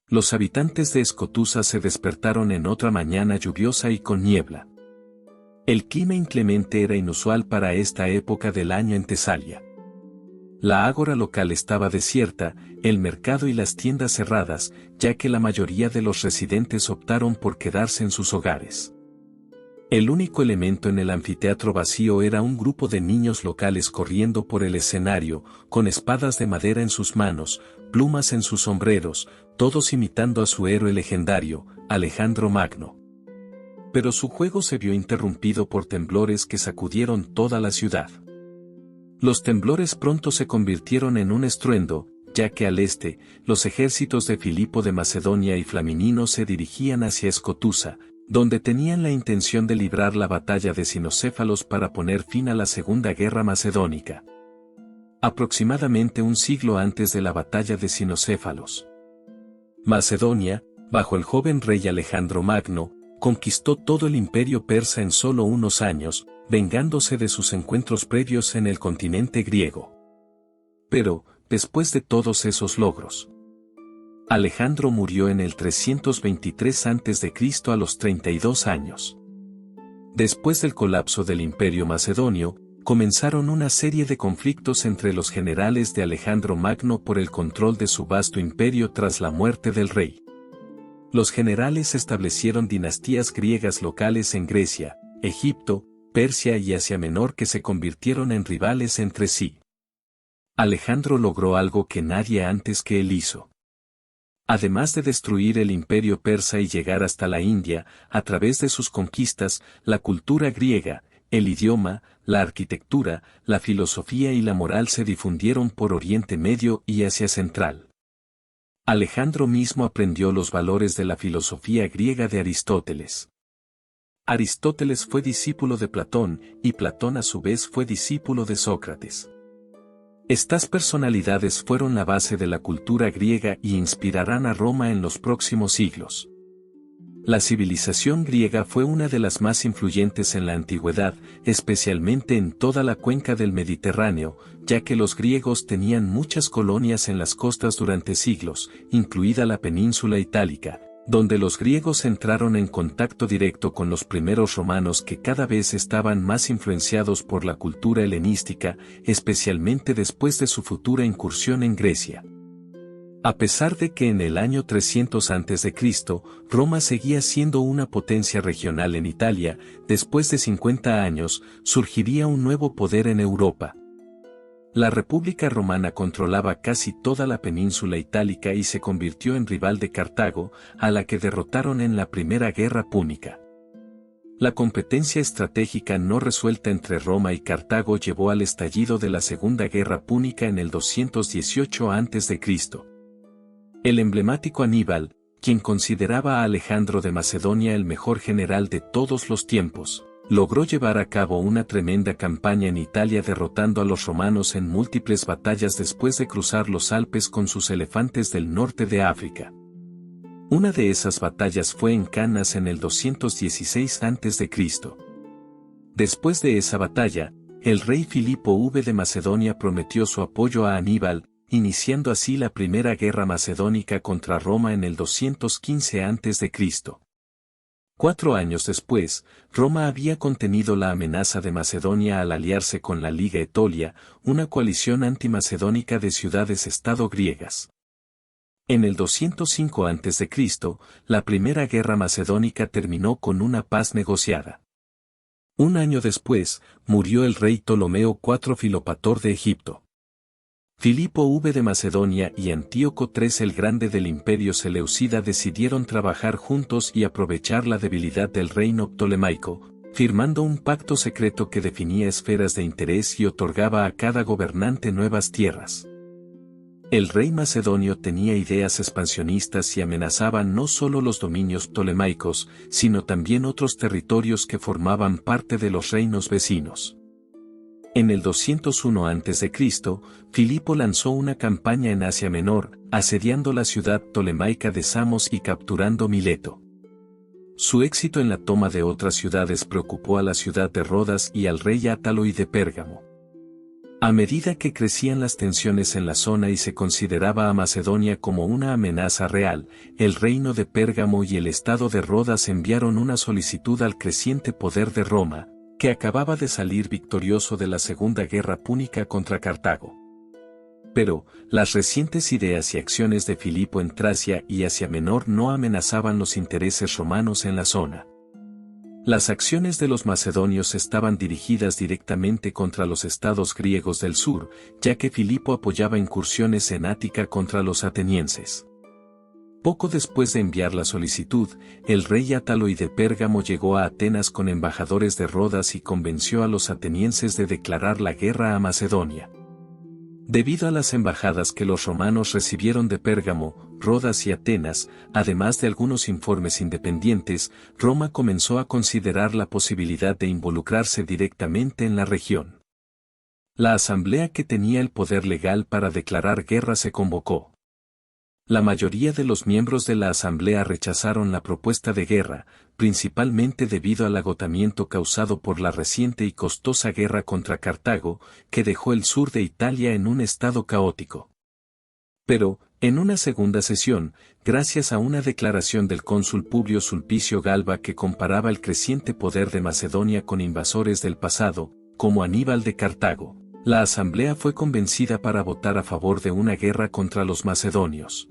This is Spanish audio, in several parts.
Los habitantes de Escotusa se despertaron en otra mañana lluviosa y con niebla. El clima inclemente era inusual para esta época del año en Tesalia. La ágora local estaba desierta, el mercado y las tiendas cerradas, ya que la mayoría de los residentes optaron por quedarse en sus hogares. El único elemento en el anfiteatro vacío era un grupo de niños locales corriendo por el escenario, con espadas de madera en sus manos, plumas en sus sombreros, todos imitando a su héroe legendario, Alejandro Magno. Pero su juego se vio interrumpido por temblores que sacudieron toda la ciudad. Los temblores pronto se convirtieron en un estruendo, ya que al este, los ejércitos de Filipo de Macedonia y Flaminino se dirigían hacia Escotusa, donde tenían la intención de librar la batalla de Cinocéfalos para poner fin a la Segunda Guerra Macedónica. Aproximadamente un siglo antes de la batalla de Cinocéfalos, Macedonia, bajo el joven rey Alejandro Magno, conquistó todo el imperio persa en solo unos años, vengándose de sus encuentros previos en el continente griego. Pero, después de todos esos logros, Alejandro murió en el 323 a.C. a los 32 años. Después del colapso del imperio macedonio, comenzaron una serie de conflictos entre los generales de Alejandro Magno por el control de su vasto imperio tras la muerte del rey. Los generales establecieron dinastías griegas locales en Grecia, Egipto, Persia y Asia Menor que se convirtieron en rivales entre sí. Alejandro logró algo que nadie antes que él hizo. Además de destruir el imperio persa y llegar hasta la India, a través de sus conquistas, la cultura griega, el idioma, la arquitectura, la filosofía y la moral se difundieron por Oriente Medio y Asia Central. Alejandro mismo aprendió los valores de la filosofía griega de Aristóteles. Aristóteles fue discípulo de Platón, y Platón a su vez fue discípulo de Sócrates. Estas personalidades fueron la base de la cultura griega y inspirarán a Roma en los próximos siglos. La civilización griega fue una de las más influyentes en la antigüedad, especialmente en toda la cuenca del Mediterráneo, ya que los griegos tenían muchas colonias en las costas durante siglos, incluida la península itálica, donde los griegos entraron en contacto directo con los primeros romanos que cada vez estaban más influenciados por la cultura helenística, especialmente después de su futura incursión en Grecia. A pesar de que en el año 300 a.C., Roma seguía siendo una potencia regional en Italia, después de 50 años, surgiría un nuevo poder en Europa. La República Romana controlaba casi toda la península itálica y se convirtió en rival de Cartago, a la que derrotaron en la Primera Guerra Púnica. La competencia estratégica no resuelta entre Roma y Cartago llevó al estallido de la Segunda Guerra Púnica en el 218 a.C. El emblemático Aníbal, quien consideraba a Alejandro de Macedonia el mejor general de todos los tiempos, logró llevar a cabo una tremenda campaña en Italia derrotando a los romanos en múltiples batallas después de cruzar los Alpes con sus elefantes del norte de África. Una de esas batallas fue en Canas en el 216 a.C. Después de esa batalla, el rey Filipo V de Macedonia prometió su apoyo a Aníbal, iniciando así la Primera Guerra Macedónica contra Roma en el 215 a.C. 4 años después, Roma había contenido la amenaza de Macedonia al aliarse con la Liga Etolia, una coalición antimacedónica de ciudades-estado griegas. En el 205 a.C., la Primera Guerra Macedónica terminó con una paz negociada. Un año después, murió el rey Ptolomeo IV Filopator de Egipto. Filipo V de Macedonia y Antíoco III el Grande del Imperio Seleucida decidieron trabajar juntos y aprovechar la debilidad del reino ptolemaico, firmando un pacto secreto que definía esferas de interés y otorgaba a cada gobernante nuevas tierras. El rey macedonio tenía ideas expansionistas y amenazaba no solo los dominios ptolemaicos, sino también otros territorios que formaban parte de los reinos vecinos. En el 201 a.C., Filipo lanzó una campaña en Asia Menor, asediando la ciudad ptolemaica de Samos y capturando Mileto. Su éxito en la toma de otras ciudades preocupó a la ciudad de Rodas y al rey Átalo I de Pérgamo. A medida que crecían las tensiones en la zona y se consideraba a Macedonia como una amenaza real, el reino de Pérgamo y el estado de Rodas enviaron una solicitud al creciente poder de Roma, que acababa de salir victorioso de la Segunda Guerra Púnica contra Cartago. Pero, las recientes ideas y acciones de Filipo en Tracia y Asia Menor no amenazaban los intereses romanos en la zona. Las acciones de los macedonios estaban dirigidas directamente contra los estados griegos del sur, ya que Filipo apoyaba incursiones en Ática contra los atenienses. Poco después de enviar la solicitud, el rey Átalo I de Pérgamo llegó a Atenas con embajadores de Rodas y convenció a los atenienses de declarar la guerra a Macedonia. Debido a las embajadas que los romanos recibieron de Pérgamo, Rodas y Atenas, además de algunos informes independientes, Roma comenzó a considerar la posibilidad de involucrarse directamente en la región. La asamblea que tenía el poder legal para declarar guerra se convocó. La mayoría de los miembros de la asamblea rechazaron la propuesta de guerra, principalmente debido al agotamiento causado por la reciente y costosa guerra contra Cartago, que dejó el sur de Italia en un estado caótico. Pero, en una segunda sesión, gracias a una declaración del cónsul Publio Sulpicio Galba que comparaba el creciente poder de Macedonia con invasores del pasado, como Aníbal de Cartago, la asamblea fue convencida para votar a favor de una guerra contra los macedonios.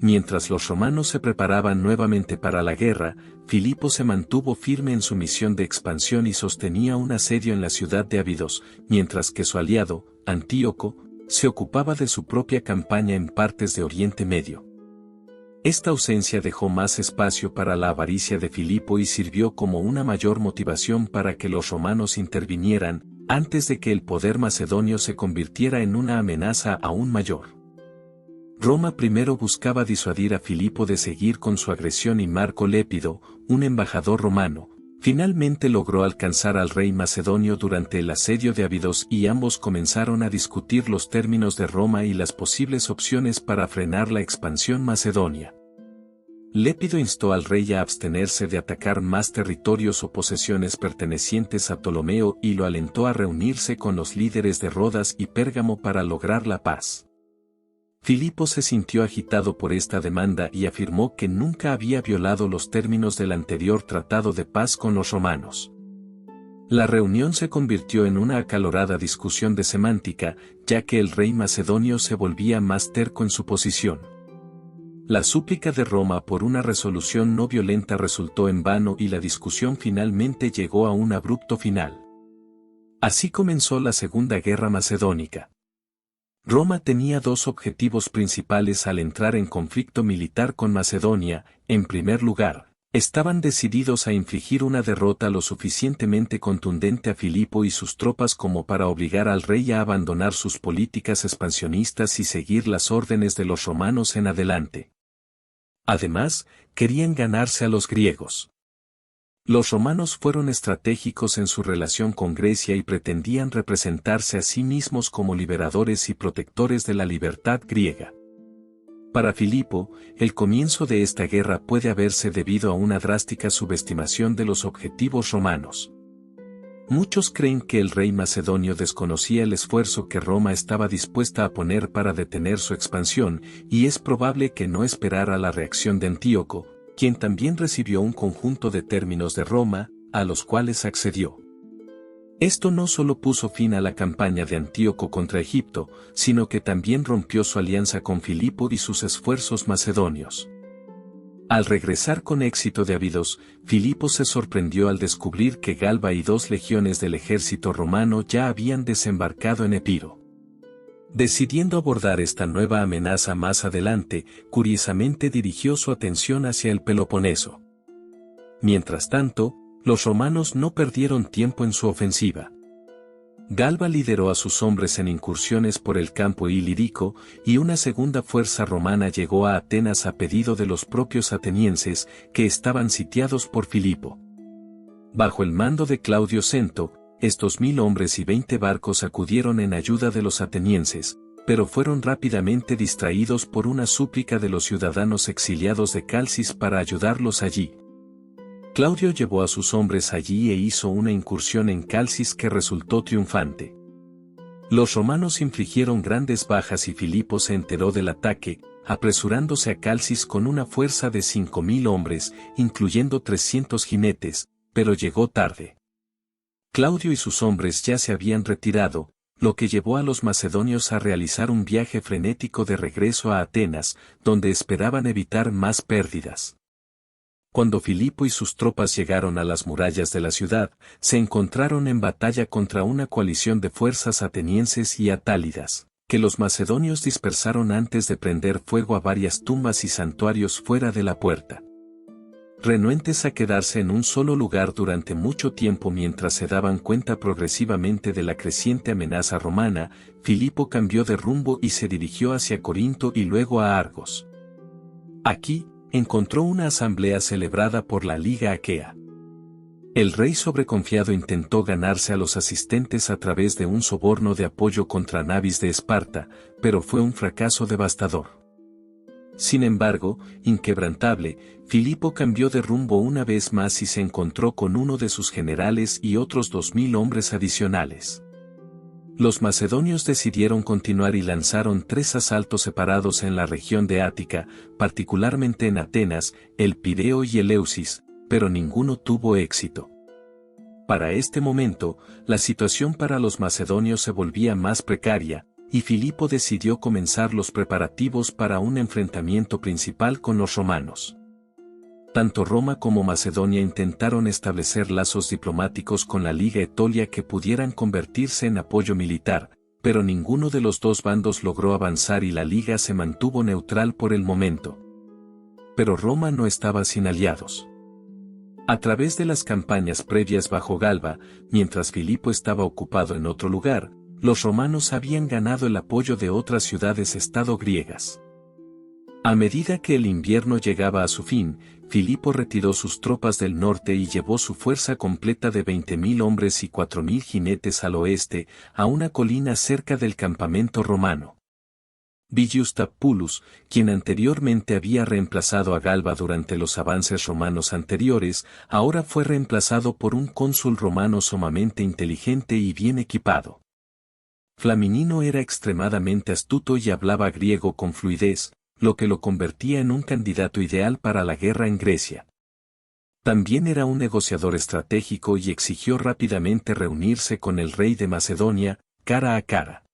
Mientras los romanos se preparaban nuevamente para la guerra, Filipo se mantuvo firme en su misión de expansión y sostenía un asedio en la ciudad de Abidos, mientras que su aliado, Antíoco, se ocupaba de su propia campaña en partes de Oriente Medio. Esta ausencia dejó más espacio para la avaricia de Filipo y sirvió como una mayor motivación para que los romanos intervinieran, antes de que el poder macedonio se convirtiera en una amenaza aún mayor. Roma primero buscaba disuadir a Filipo de seguir con su agresión y Marco Lépido, un embajador romano, finalmente logró alcanzar al rey macedonio durante el asedio de Abidos y ambos comenzaron a discutir los términos de Roma y las posibles opciones para frenar la expansión macedonia. Lépido instó al rey a abstenerse de atacar más territorios o posesiones pertenecientes a Ptolomeo y lo alentó a reunirse con los líderes de Rodas y Pérgamo para lograr la paz. Filipo se sintió agitado por esta demanda y afirmó que nunca había violado los términos del anterior tratado de paz con los romanos. La reunión se convirtió en una acalorada discusión de semántica, ya que el rey macedonio se volvía más terco en su posición. La súplica de Roma por una resolución no violenta resultó en vano y la discusión finalmente llegó a un abrupto final. Así comenzó la Segunda Guerra Macedónica. Roma tenía dos objetivos principales al entrar en conflicto militar con Macedonia. En primer lugar, estaban decididos a infligir una derrota lo suficientemente contundente a Filipo y sus tropas como para obligar al rey a abandonar sus políticas expansionistas y seguir las órdenes de los romanos en adelante. Además, querían ganarse a los griegos. Los romanos fueron estratégicos en su relación con Grecia y pretendían representarse a sí mismos como liberadores y protectores de la libertad griega. Para Filipo, el comienzo de esta guerra puede haberse debido a una drástica subestimación de los objetivos romanos. Muchos creen que el rey macedonio desconocía el esfuerzo que Roma estaba dispuesta a poner para detener su expansión, y es probable que no esperara la reacción de Antíoco, quien también recibió un conjunto de términos de Roma, a los cuales accedió. Esto no solo puso fin a la campaña de Antíoco contra Egipto, sino que también rompió su alianza con Filipo y sus esfuerzos macedonios. Al regresar con éxito de Abidos, Filipo se sorprendió al descubrir que Galba y 2 legiones del ejército romano ya habían desembarcado en Epiro. Decidiendo abordar esta nueva amenaza más adelante, curiosamente dirigió su atención hacia el Peloponeso. Mientras tanto, los romanos no perdieron tiempo en su ofensiva. Galba lideró a sus hombres en incursiones por el campo ilírico, y una segunda fuerza romana llegó a Atenas a pedido de los propios atenienses, que estaban sitiados por Filipo. Bajo el mando de Claudio Cento, estos 1000 hombres y 20 barcos acudieron en ayuda de los atenienses, pero fueron rápidamente distraídos por una súplica de los ciudadanos exiliados de Calcis para ayudarlos allí. Claudio llevó a sus hombres allí e hizo una incursión en Calcis que resultó triunfante. Los romanos infligieron grandes bajas y Filipo se enteró del ataque, apresurándose a Calcis con una fuerza de 5.000 hombres, incluyendo 300 jinetes, pero llegó tarde. Claudio y sus hombres ya se habían retirado, lo que llevó a los macedonios a realizar un viaje frenético de regreso a Atenas, donde esperaban evitar más pérdidas. Cuando Filipo y sus tropas llegaron a las murallas de la ciudad, se encontraron en batalla contra una coalición de fuerzas atenienses y atálidas, que los macedonios dispersaron antes de prender fuego a varias tumbas y santuarios fuera de la puerta. Renuentes a quedarse en un solo lugar durante mucho tiempo mientras se daban cuenta progresivamente de la creciente amenaza romana, Filipo cambió de rumbo y se dirigió hacia Corinto y luego a Argos. Aquí, encontró una asamblea celebrada por la Liga Aquea. El rey sobreconfiado intentó ganarse a los asistentes a través de un soborno de apoyo contra Nabis de Esparta, pero fue un fracaso devastador. Sin embargo, inquebrantable, Filipo cambió de rumbo una vez más y se encontró con uno de sus generales y otros 2.000 hombres adicionales. Los macedonios decidieron continuar y lanzaron 3 asaltos separados en la región de Ática, particularmente en Atenas, el Pireo y Eleusis, pero ninguno tuvo éxito. Para este momento, la situación para los macedonios se volvía más precaria, y Filipo decidió comenzar los preparativos para un enfrentamiento principal con los romanos. Tanto Roma como Macedonia intentaron establecer lazos diplomáticos con la Liga Etolia que pudieran convertirse en apoyo militar, pero ninguno de los dos bandos logró avanzar y la Liga se mantuvo neutral por el momento. Pero Roma no estaba sin aliados. A través de las campañas previas bajo Galba, mientras Filipo estaba ocupado en otro lugar, los romanos habían ganado el apoyo de otras ciudades-estado griegas. A medida que el invierno llegaba a su fin, Filipo retiró sus tropas del norte y llevó su fuerza completa de 20.000 hombres y 4.000 jinetes al oeste, a una colina cerca del campamento romano. Villius Tapulus, quien anteriormente había reemplazado a Galba durante los avances romanos anteriores, ahora fue reemplazado por un cónsul romano sumamente inteligente y bien equipado. Flaminino era extremadamente astuto y hablaba griego con fluidez, lo que lo convertía en un candidato ideal para la guerra en Grecia. También era un negociador estratégico y exigió rápidamente reunirse con el rey de Macedonia, cara a cara.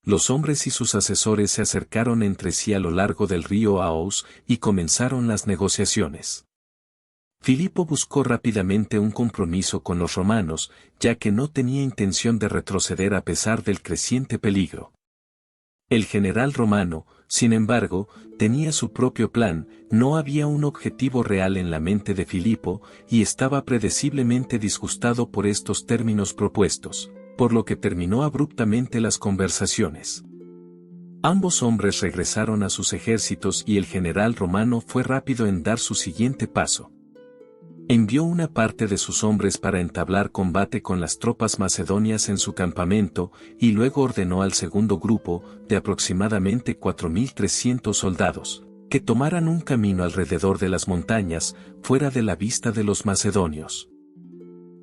Los hombres y sus asesores se acercaron entre sí a lo largo del río Aous y comenzaron las negociaciones. Filipo buscó rápidamente un compromiso con los romanos, ya que no tenía intención de retroceder a pesar del creciente peligro. El general romano, sin embargo, tenía su propio plan, no había un objetivo real en la mente de Filipo, y estaba predeciblemente disgustado por estos términos propuestos, por lo que terminó abruptamente las conversaciones. Ambos hombres regresaron a sus ejércitos y el general romano fue rápido en dar su siguiente paso. Envió una parte de sus hombres para entablar combate con las tropas macedonias en su campamento, y luego ordenó al segundo grupo, de aproximadamente 4.300 soldados, que tomaran un camino alrededor de las montañas, fuera de la vista de los macedonios.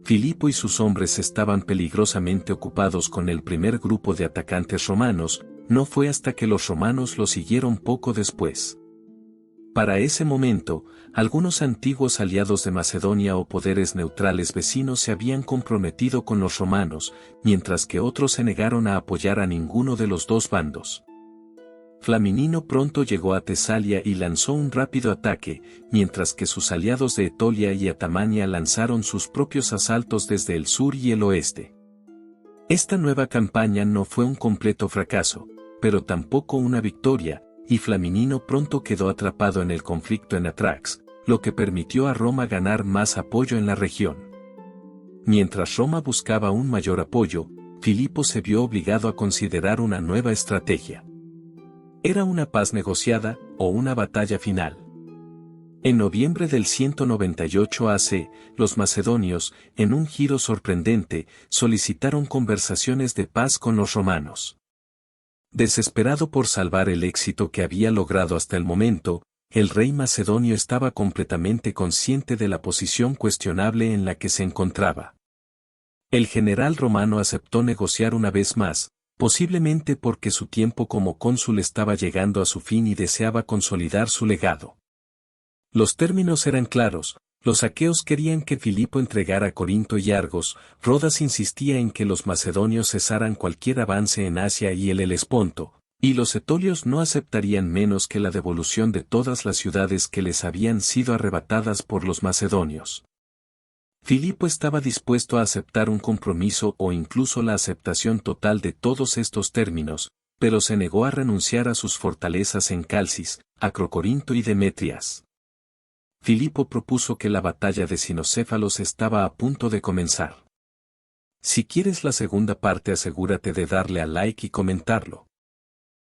Filipo y sus hombres estaban peligrosamente ocupados con el primer grupo de atacantes romanos, no fue hasta que los romanos lo siguieron poco después. Para ese momento, algunos antiguos aliados de Macedonia o poderes neutrales vecinos se habían comprometido con los romanos, mientras que otros se negaron a apoyar a ninguno de los dos bandos. Flaminino pronto llegó a Tesalia y lanzó un rápido ataque, mientras que sus aliados de Etolia y Atamania lanzaron sus propios asaltos desde el sur y el oeste. Esta nueva campaña no fue un completo fracaso, pero tampoco una victoria, y Flaminino pronto quedó atrapado en el conflicto en Atrax, lo que permitió a Roma ganar más apoyo en la región. Mientras Roma buscaba un mayor apoyo, Filipo se vio obligado a considerar una nueva estrategia. ¿Era una paz negociada o una batalla final? En noviembre del 198 AC, los macedonios, en un giro sorprendente, solicitaron conversaciones de paz con los romanos. Desesperado por salvar el éxito que había logrado hasta el momento, el rey macedonio estaba completamente consciente de la posición cuestionable en la que se encontraba. El general romano aceptó negociar una vez más, Posiblemente porque su tiempo como cónsul estaba llegando a su fin y deseaba consolidar su legado. Los términos eran claros. Los aqueos querían que Filipo entregara Corinto y Argos, Rodas insistía en que los macedonios cesaran cualquier avance en Asia y el Helesponto, y los etolios no aceptarían menos que la devolución de todas las ciudades que les habían sido arrebatadas por los macedonios. Filipo estaba dispuesto a aceptar un compromiso o incluso la aceptación total de todos estos términos, pero se negó a renunciar a sus fortalezas en Calcis, Acrocorinto y Demetrias. Filipo propuso que la batalla de Cinocéfalos estaba a punto de comenzar. Si quieres la segunda parte, asegúrate de darle a like y comentarlo.